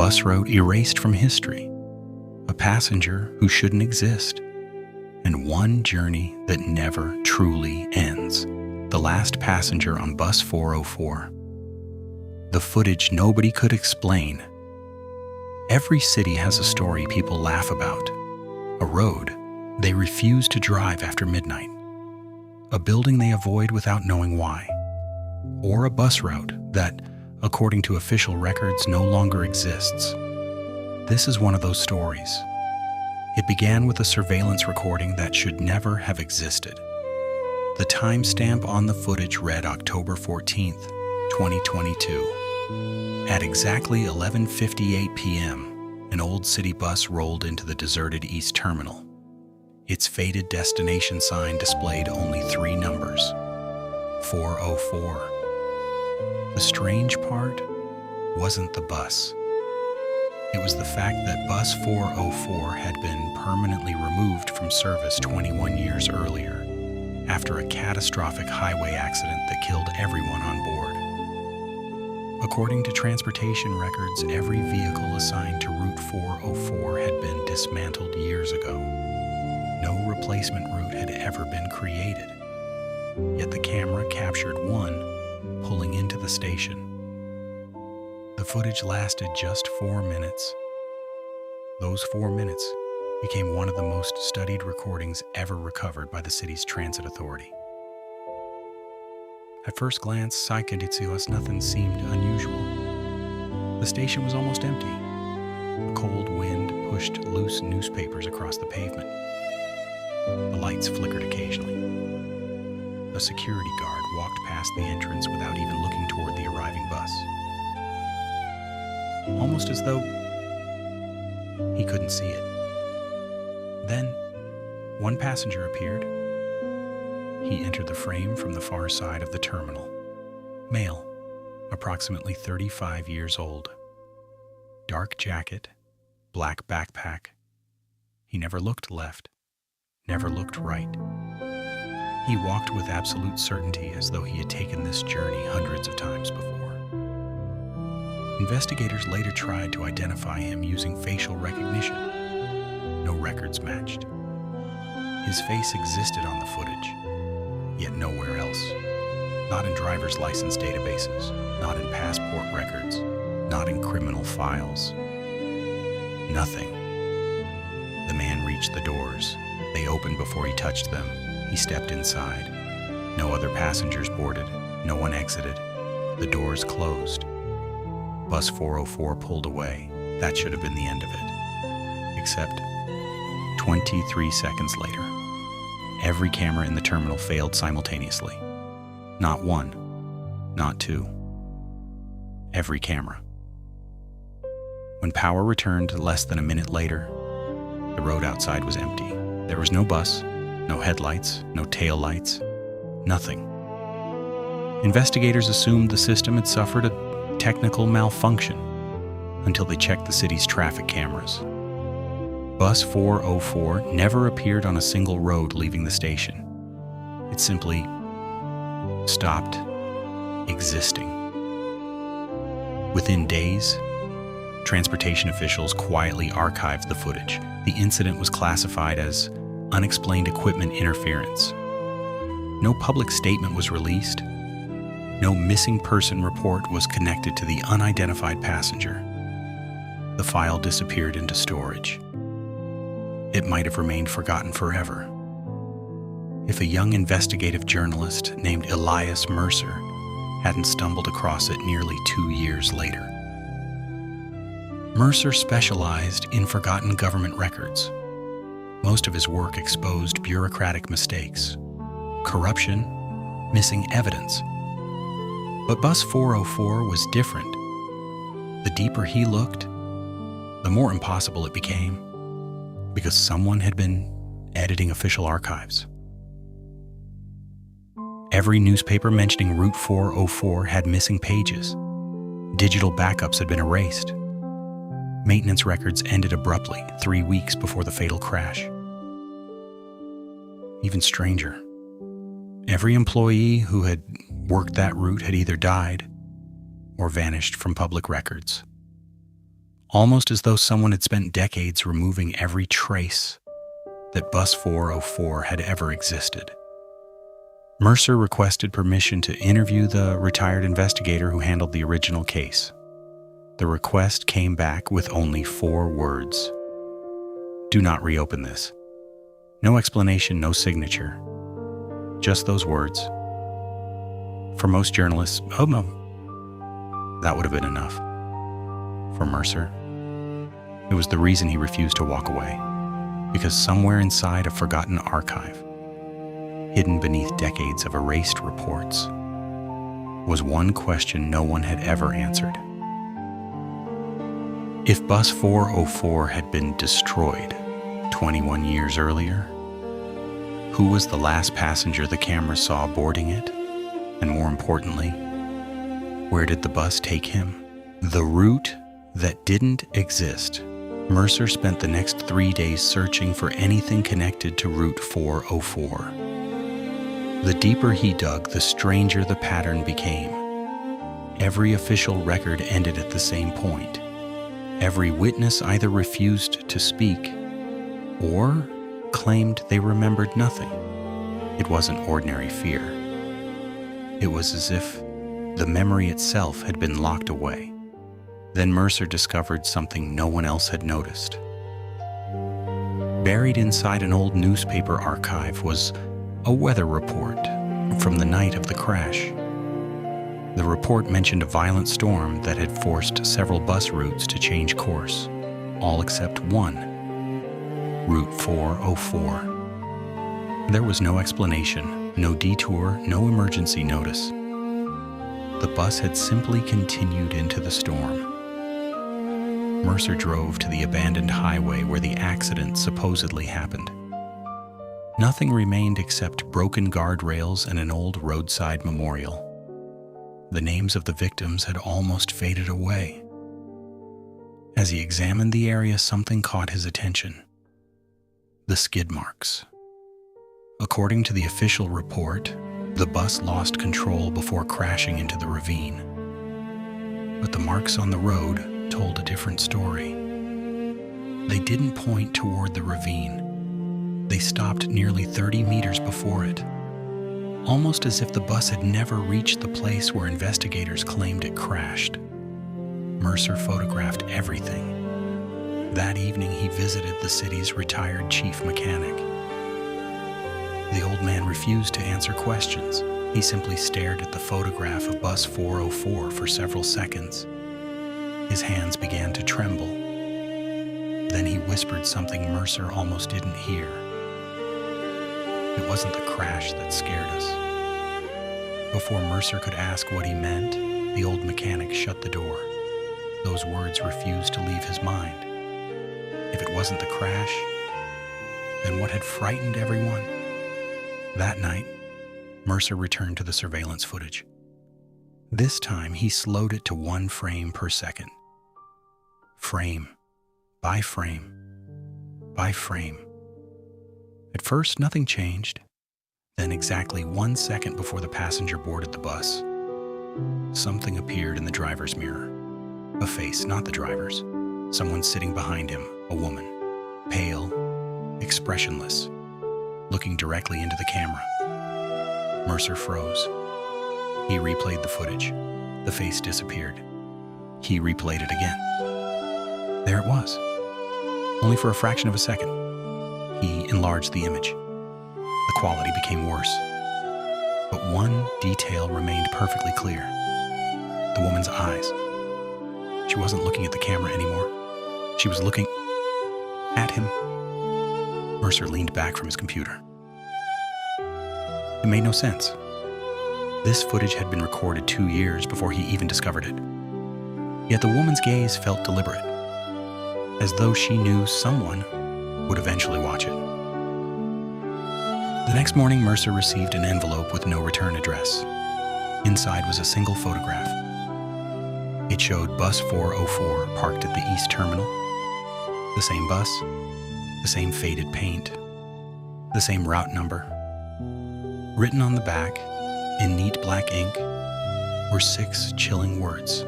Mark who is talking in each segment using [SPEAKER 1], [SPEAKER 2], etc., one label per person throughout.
[SPEAKER 1] bus route erased from history, a passenger who shouldn't exist, and one journey that never truly ends. The last passenger on bus 404. The footage nobody could explain. Every city has a story people laugh about, a road they refuse to drive after midnight, a building they avoid without knowing why, or a bus route that, according to official records, no longer exists. This is one of those stories. It began with a surveillance recording that should never have existed. The timestamp on the footage read October 14th, 2022. At exactly 11:58 p.m., an old city bus rolled into the deserted East Terminal. Its faded destination sign displayed only 3 numbers: 404. The strange part wasn't the bus. It was the fact that bus 404 had been permanently removed from service 21 years earlier, after a catastrophic highway accident that killed everyone on board. According to transportation records, every vehicle assigned to Route 404 had been dismantled years ago. No replacement route had ever been created. Yet the camera captured one pulling into the station. The footage lasted just 4 minutes. Those 4 minutes became one of the most studied recordings ever recovered by the city's transit authority. At first glance, nothing seemed unusual. The station was almost empty. A cold wind pushed loose newspapers across the pavement. The lights flickered occasionally. A security guard walked past the entrance without even looking toward the arriving bus, almost as though he couldn't see it. Then, one passenger appeared. He entered the frame from the far side of the terminal. Male, approximately 35 years old. Dark jacket, black backpack. He never looked left, never looked right. He walked with absolute certainty, as though he had taken this journey hundreds of times before. Investigators later tried to identify him using facial recognition. No records matched. His face existed on the footage, yet nowhere else. Not in driver's license databases, not in passport records, not in criminal files. Nothing. The man reached the doors. They opened before he touched them. He stepped inside. No other passengers boarded. No one exited. The doors closed. Bus 404 pulled away. That should have been the end of it. Except 23 seconds later, every camera in the terminal failed simultaneously. Not one, not two. Every camera. When power returned less than a minute later, the road outside was empty. There was no bus, no headlights, no taillights, nothing. Investigators assumed the system had suffered a technical malfunction until they checked the city's traffic cameras. Bus 404 never appeared on a single road leaving the station. It simply stopped existing. Within days, transportation officials quietly archived the footage. The incident was classified as unexplained equipment interference. No public statement was released. No missing person report was connected to the unidentified passenger. The file disappeared into storage. It might have remained forgotten forever if a young investigative journalist named Detective Mercer hadn't stumbled across it nearly 2 years later. Mercer specialized in forgotten government records. Most of his work exposed bureaucratic mistakes, corruption, missing evidence. But Bus 404 was different. The deeper he looked, the more impossible it became, because someone had been editing official archives. Every newspaper mentioning Route 404 had missing pages. Digital backups had been erased. Maintenance records ended abruptly 3 weeks before the fatal crash. Even stranger, every employee who had worked that route had either died or vanished from public records. almost as though someone had spent decades removing every trace that Bus 404 had ever existed. Mercer requested permission to interview the retired investigator who handled the original case. The request came back with only 4 words. "Do not reopen this." No explanation, no signature. Just those words. For most journalists, oh no, that would have been enough. For Mercer, it was the reason he refused to walk away. Because somewhere inside a forgotten archive, hidden beneath decades of erased reports, was one question no one had ever answered. If Bus 404 had been destroyed 21 years earlier, who was the last passenger the camera saw boarding it? And more importantly, where did the bus take him? The route that didn't exist. Mercer spent the next 3 days searching for anything connected to Route 404. The deeper he dug, the stranger the pattern became. Every official record ended at the same point. Every witness either refused to speak or claimed they remembered nothing. It wasn't ordinary fear. It was as if the memory itself had been locked away. Then Mercer discovered something no one else had noticed. Buried inside an old newspaper archive was a weather report from the night of the crash. The report mentioned a violent storm that had forced several bus routes to change course, all except one, Route 404. There was no explanation, no detour, no emergency notice. The bus had simply continued into the storm. Mercer drove to the abandoned highway where the accident supposedly happened. Nothing remained except broken guardrails and an old roadside memorial. The names of the victims had almost faded away. As he examined the area, something caught his attention. The skid marks. According to the official report, the bus lost control before crashing into the ravine. But the marks on the road told a different story. They didn't point toward the ravine. They stopped nearly 30 meters before it, almost as if the bus had never reached the place where investigators claimed it crashed. Mercer photographed everything. That evening, he visited the city's retired chief mechanic. The old man refused to answer questions. He simply stared at the photograph of Bus 404 for several seconds. His hands began to tremble. Then he whispered something Mercer almost didn't hear. It wasn't the crash that scared us. Before Mercer could ask what he meant, the old mechanic shut the door. Those words refused to leave his mind. If it wasn't the crash, then what had frightened everyone? That night, Mercer returned to the surveillance footage. This time, he slowed it to 1 frame per second. Frame by frame by frame. At first, nothing changed. Then, exactly 1 second before the passenger boarded the bus, something appeared in the driver's mirror. A face, not the driver's. Someone sitting behind him, a woman, pale, expressionless, looking directly into the camera. Mercer froze. He replayed the footage. The face disappeared. He replayed it again. There it was, only for a fraction of a second. He enlarged the image. The quality became worse. But one detail remained perfectly clear. The woman's eyes. She wasn't looking at the camera anymore. She was looking at him. Mercer leaned back from his computer. It made no sense. This footage had been recorded 2 years before he even discovered it. Yet the woman's gaze felt deliberate, as though she knew someone would eventually watch it. The next morning, Mercer received an envelope with no return address. Inside was a single photograph. It showed Bus 404 parked at the east terminal. The same bus, the same faded paint, the same route number. Written on the back, in neat black ink, were 6 chilling words.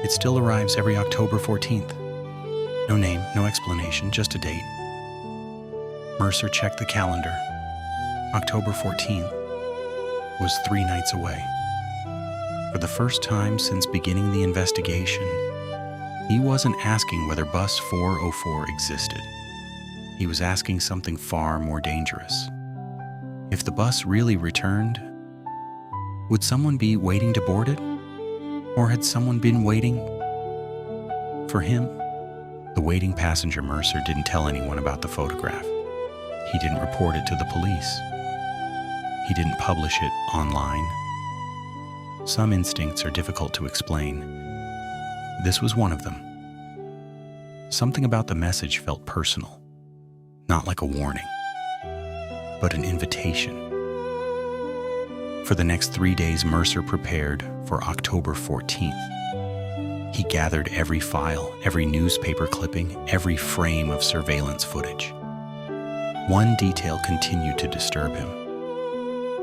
[SPEAKER 1] It still arrives every October 14th. No name, no explanation, just a date. Mercer checked the calendar. October 14th was 3 nights away. For the first time since beginning the investigation, he wasn't asking whether bus 404 existed. He was asking something far more dangerous. If the bus really returned, would someone be waiting to board it? Or had someone been waiting for him? The waiting passenger, Mercer, didn't tell anyone about the photograph. He didn't report it to the police. He didn't publish it online. Some instincts are difficult to explain. This was one of them. Something about the message felt personal, not like a warning, but an invitation. For the next 3 days, Mercer prepared for October 14th. He gathered every file, every newspaper clipping, every frame of surveillance footage. One detail continued to disturb him.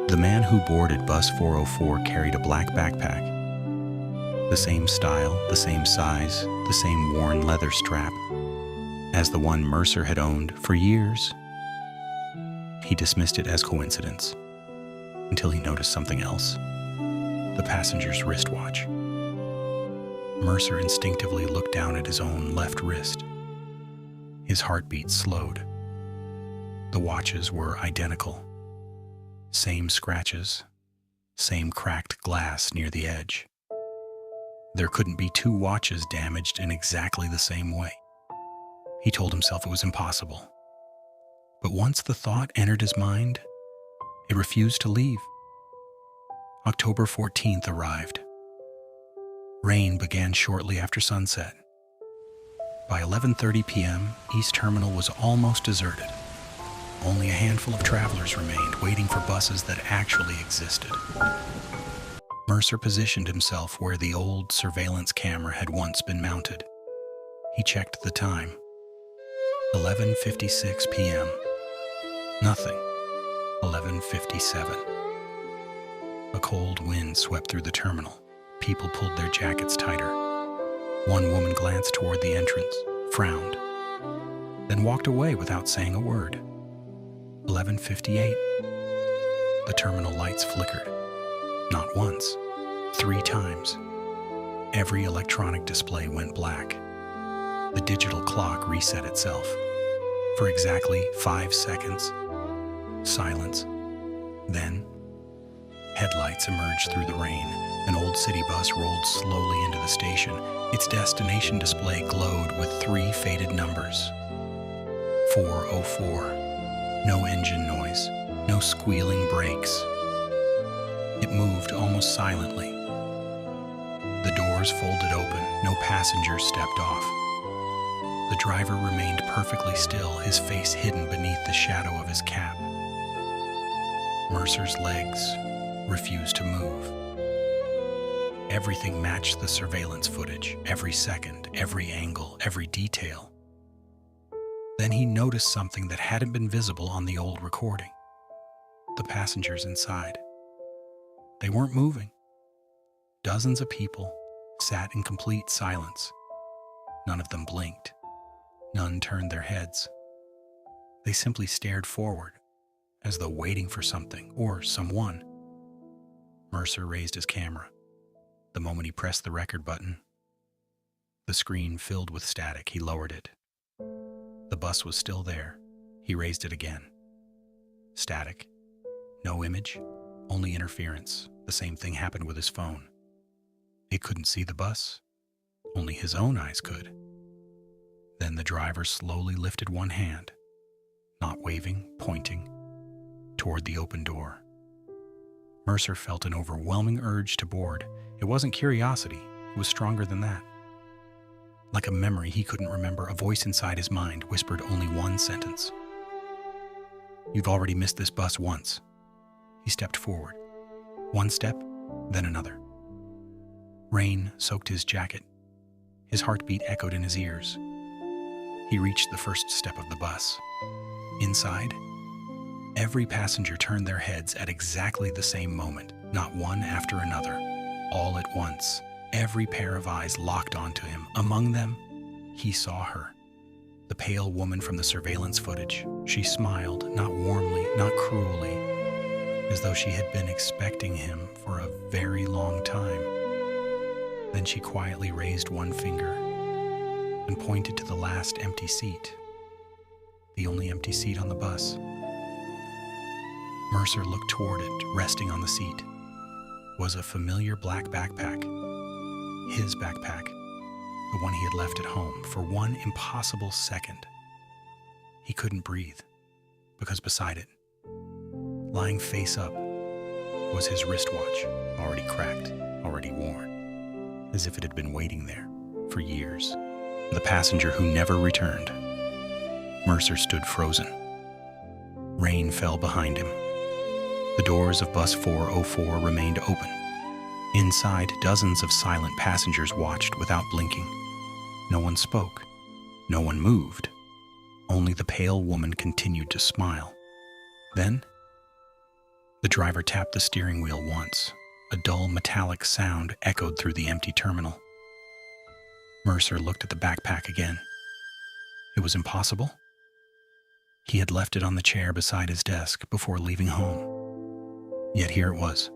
[SPEAKER 1] The man who boarded bus 404 carried a black backpack. The same style, the same size, the same worn leather strap as the one Mercer had owned for years. He dismissed it as coincidence until he noticed something else: the passenger's wristwatch. Mercer instinctively looked down at his own left wrist. His heartbeat slowed. The watches were identical. Same scratches, same cracked glass near the edge. There couldn't be 2 watches damaged in exactly the same way. He told himself it was impossible. But once the thought entered his mind, it refused to leave. October 14th arrived. Rain began shortly after sunset. By 11:30 p.m., East Terminal was almost deserted. Only a handful of travelers remained, waiting for buses that actually existed. Mercer positioned himself where the old surveillance camera had once been mounted. He checked the time. 11:56 p.m. Nothing. 11:57. A cold wind swept through the terminal. People pulled their jackets tighter. One woman glanced toward the entrance, frowned, then walked away without saying a word. 11:58. The terminal lights flickered. Not once, 3 times. Every electronic display went black. The digital clock reset itself. For exactly 5 seconds. Silence. Then, headlights emerged through the rain. An old city bus rolled slowly into the station. Its destination display glowed with 3 faded numbers. 404. No engine noise, no squealing brakes. It moved almost silently. The doors folded open, no passenger stepped off. The driver remained perfectly still, his face hidden beneath the shadow of his cap. Mercer's legs refused to move. Everything matched the surveillance footage, every second, every angle, every detail. Then he noticed something that hadn't been visible on the old recording. The passengers inside. They weren't moving. Dozens of people sat in complete silence. None of them blinked. None turned their heads. They simply stared forward, as though waiting for something or someone. Mercer raised his camera. The moment he pressed the record button, the screen filled with static. He lowered it. The bus was still there. He raised it again. Static. No image, only interference. The same thing happened with his phone. It couldn't see the bus. Only his own eyes could. Then the driver slowly lifted one hand, not waving, pointing, toward the open door. Mercer felt an overwhelming urge to board. It wasn't curiosity. It was stronger than that. Like a memory he couldn't remember, a voice inside his mind whispered only one sentence. "You've already missed this bus once." He stepped forward. One step, then another. Rain soaked his jacket. His heartbeat echoed in his ears. He reached the first step of the bus. Inside, every passenger turned their heads at exactly the same moment, not one after another, all at once. every pair of eyes locked onto him. Among them, he saw her, the pale woman from the surveillance footage. She smiled, not warmly, not cruelly, as though she had been expecting him for a very long time. Then she quietly raised one finger and pointed to the last empty seat, the only empty seat on the bus. Mercer looked toward it. Resting on the seat was a familiar black backpack, his backpack, the one he had left at home. For one impossible second, he couldn't breathe, because beside it, lying face up, was his wristwatch, already cracked, already worn, as if it had been waiting there for years. The passenger who never returned. Mercer stood frozen. Rain fell behind him. The doors of bus 404 remained open. Inside, dozens of silent passengers watched without blinking. No one spoke. No one moved. Only the pale woman continued to smile. Then, the driver tapped the steering wheel once. A dull metallic sound echoed through the empty terminal. Mercer looked at the backpack again. It was impossible. He had left it on the chair beside his desk before leaving home. Yet here it was,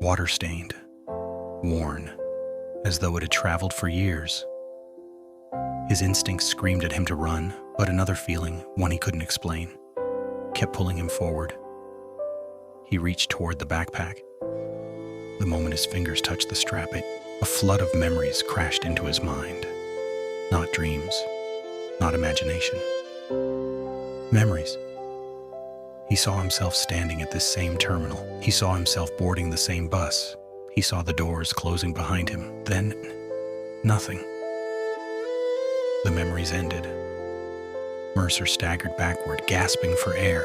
[SPEAKER 1] water-stained, worn, as though it had traveled for years. His instincts screamed at him to run, but another feeling, one he couldn't explain, kept pulling him forward. He reached toward the backpack. The moment his fingers touched the strap, a flood of memories crashed into his mind. Not dreams, not imagination. Memories. He saw himself standing at this same terminal. He saw himself boarding the same bus. He saw the doors closing behind him. Then, nothing. The memories ended. Mercer staggered backward, gasping for air.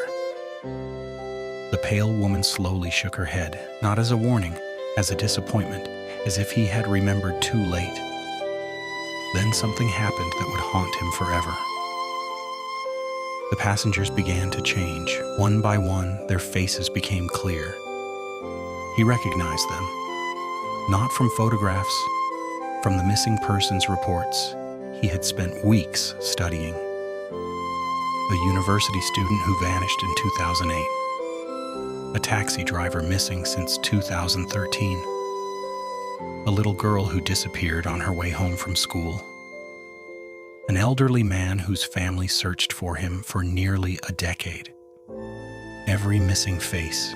[SPEAKER 1] The pale woman slowly shook her head, not as a warning, as a disappointment, as if he had remembered too late. Then something happened that would haunt him forever. The passengers began to change. One by one, their faces became clear. He recognized them, not from photographs, from the missing persons reports he had spent weeks studying. The university student who vanished in 2008. A taxi driver missing since 2013. A little girl who disappeared on her way home from school. An elderly man whose family searched for him for nearly a decade. Every missing face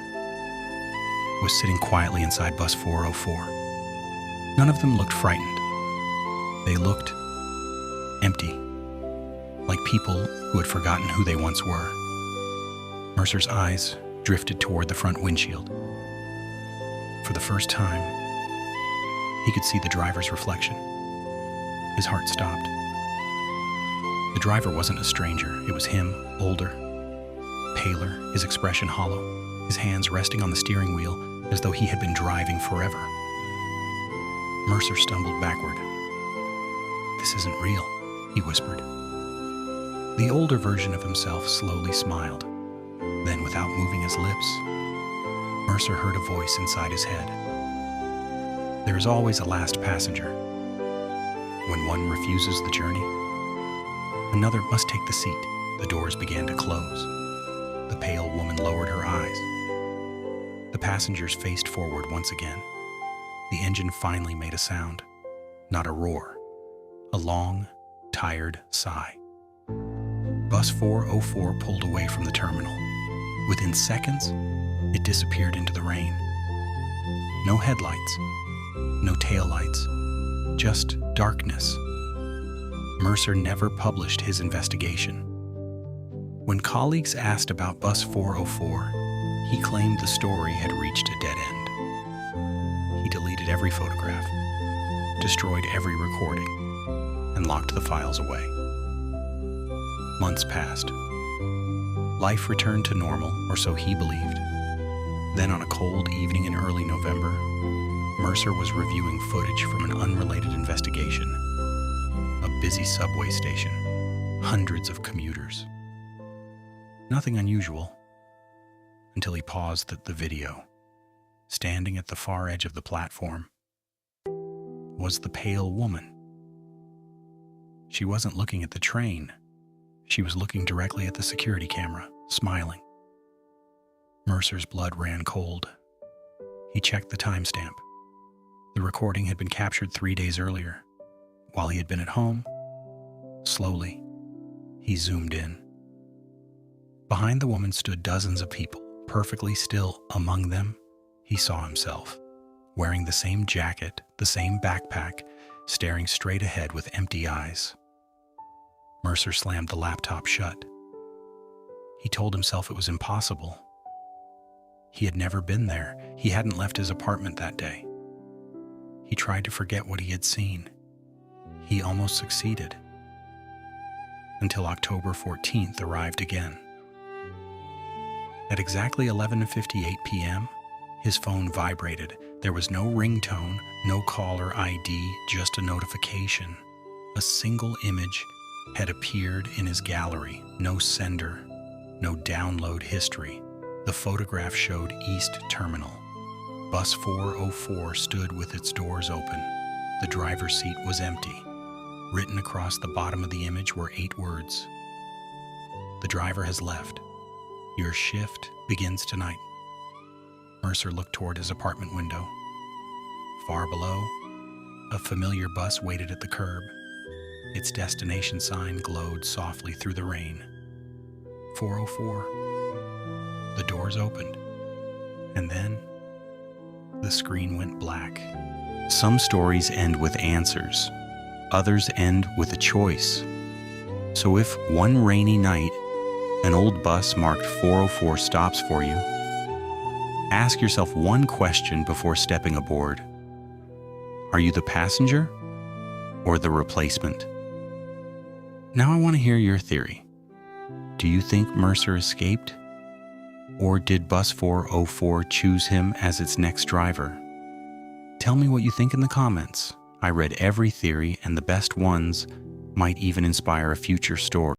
[SPEAKER 1] was sitting quietly inside bus 404. None of them looked frightened. They looked empty, like people who had forgotten who they once were. Mercer's eyes drifted toward the front windshield. For the first time, he could see the driver's reflection. His heart stopped. The driver wasn't a stranger. It was him, older, paler, his expression hollow, his hands resting on the steering wheel as though he had been driving forever. Mercer stumbled backward. "This isn't real," he whispered. The older version of himself slowly smiled. Then, without moving his lips, Mercer heard a voice inside his head. There is always a last passenger. When one refuses the journey, another must take the seat. The doors began to close. The pale woman lowered her eyes. The passengers faced forward once again. The engine finally made a sound. Not a roar. A long, tired sigh. Bus 404 pulled away from the terminal. Within seconds, it disappeared into the rain. No headlights. No taillights. Just darkness. Mercer never published his investigation. When colleagues asked about bus 404, he claimed the story had reached a dead end. He deleted every photograph, destroyed every recording, and locked the files away. Months passed. Life returned to normal, or so he believed. Then on a cold evening in early November, Mercer was reviewing footage from an unrelated investigation. A busy subway station, hundreds of commuters. Nothing unusual, until he paused at the video, standing at the far edge of the platform. was the pale woman. She wasn't looking at the train. She was looking directly at the security camera, smiling. Mercer's blood ran cold. He checked the timestamp. The recording had been captured 3 days earlier. While he had been at home, slowly, he zoomed in. Behind the woman stood dozens of people, perfectly still. Among them, he saw himself, wearing the same jacket, the same backpack, staring straight ahead with empty eyes. Mercer slammed the laptop shut. He told himself it was impossible. He had never been there. He hadn't left his apartment that day. He tried to forget what he had seen. He almost succeeded. Until October 14th arrived again. At exactly 11:58 p.m., his phone vibrated. There was no ringtone, no caller ID, just a notification. A single image had appeared in his gallery. No sender, no download history. The photograph showed East Terminal. Bus 404 stood with its doors open. The driver's seat was empty. Written across the bottom of the image were 8 words. "The driver has left. Your shift begins tonight." Mercer looked toward his apartment window. Far below, a familiar bus waited at the curb. Its destination sign glowed softly through the rain. 404. The doors opened, and then the screen went black. Some stories end with answers. Others end with a choice. So if one rainy night, an old bus marked 404 stops for you, ask yourself one question before stepping aboard. Are you the passenger or the replacement? Now I want to hear your theory. Do you think Mercer escaped? Or did Bus 404 choose him as its next driver? Tell me what you think in the comments. I read every theory, and the best ones might even inspire a future story.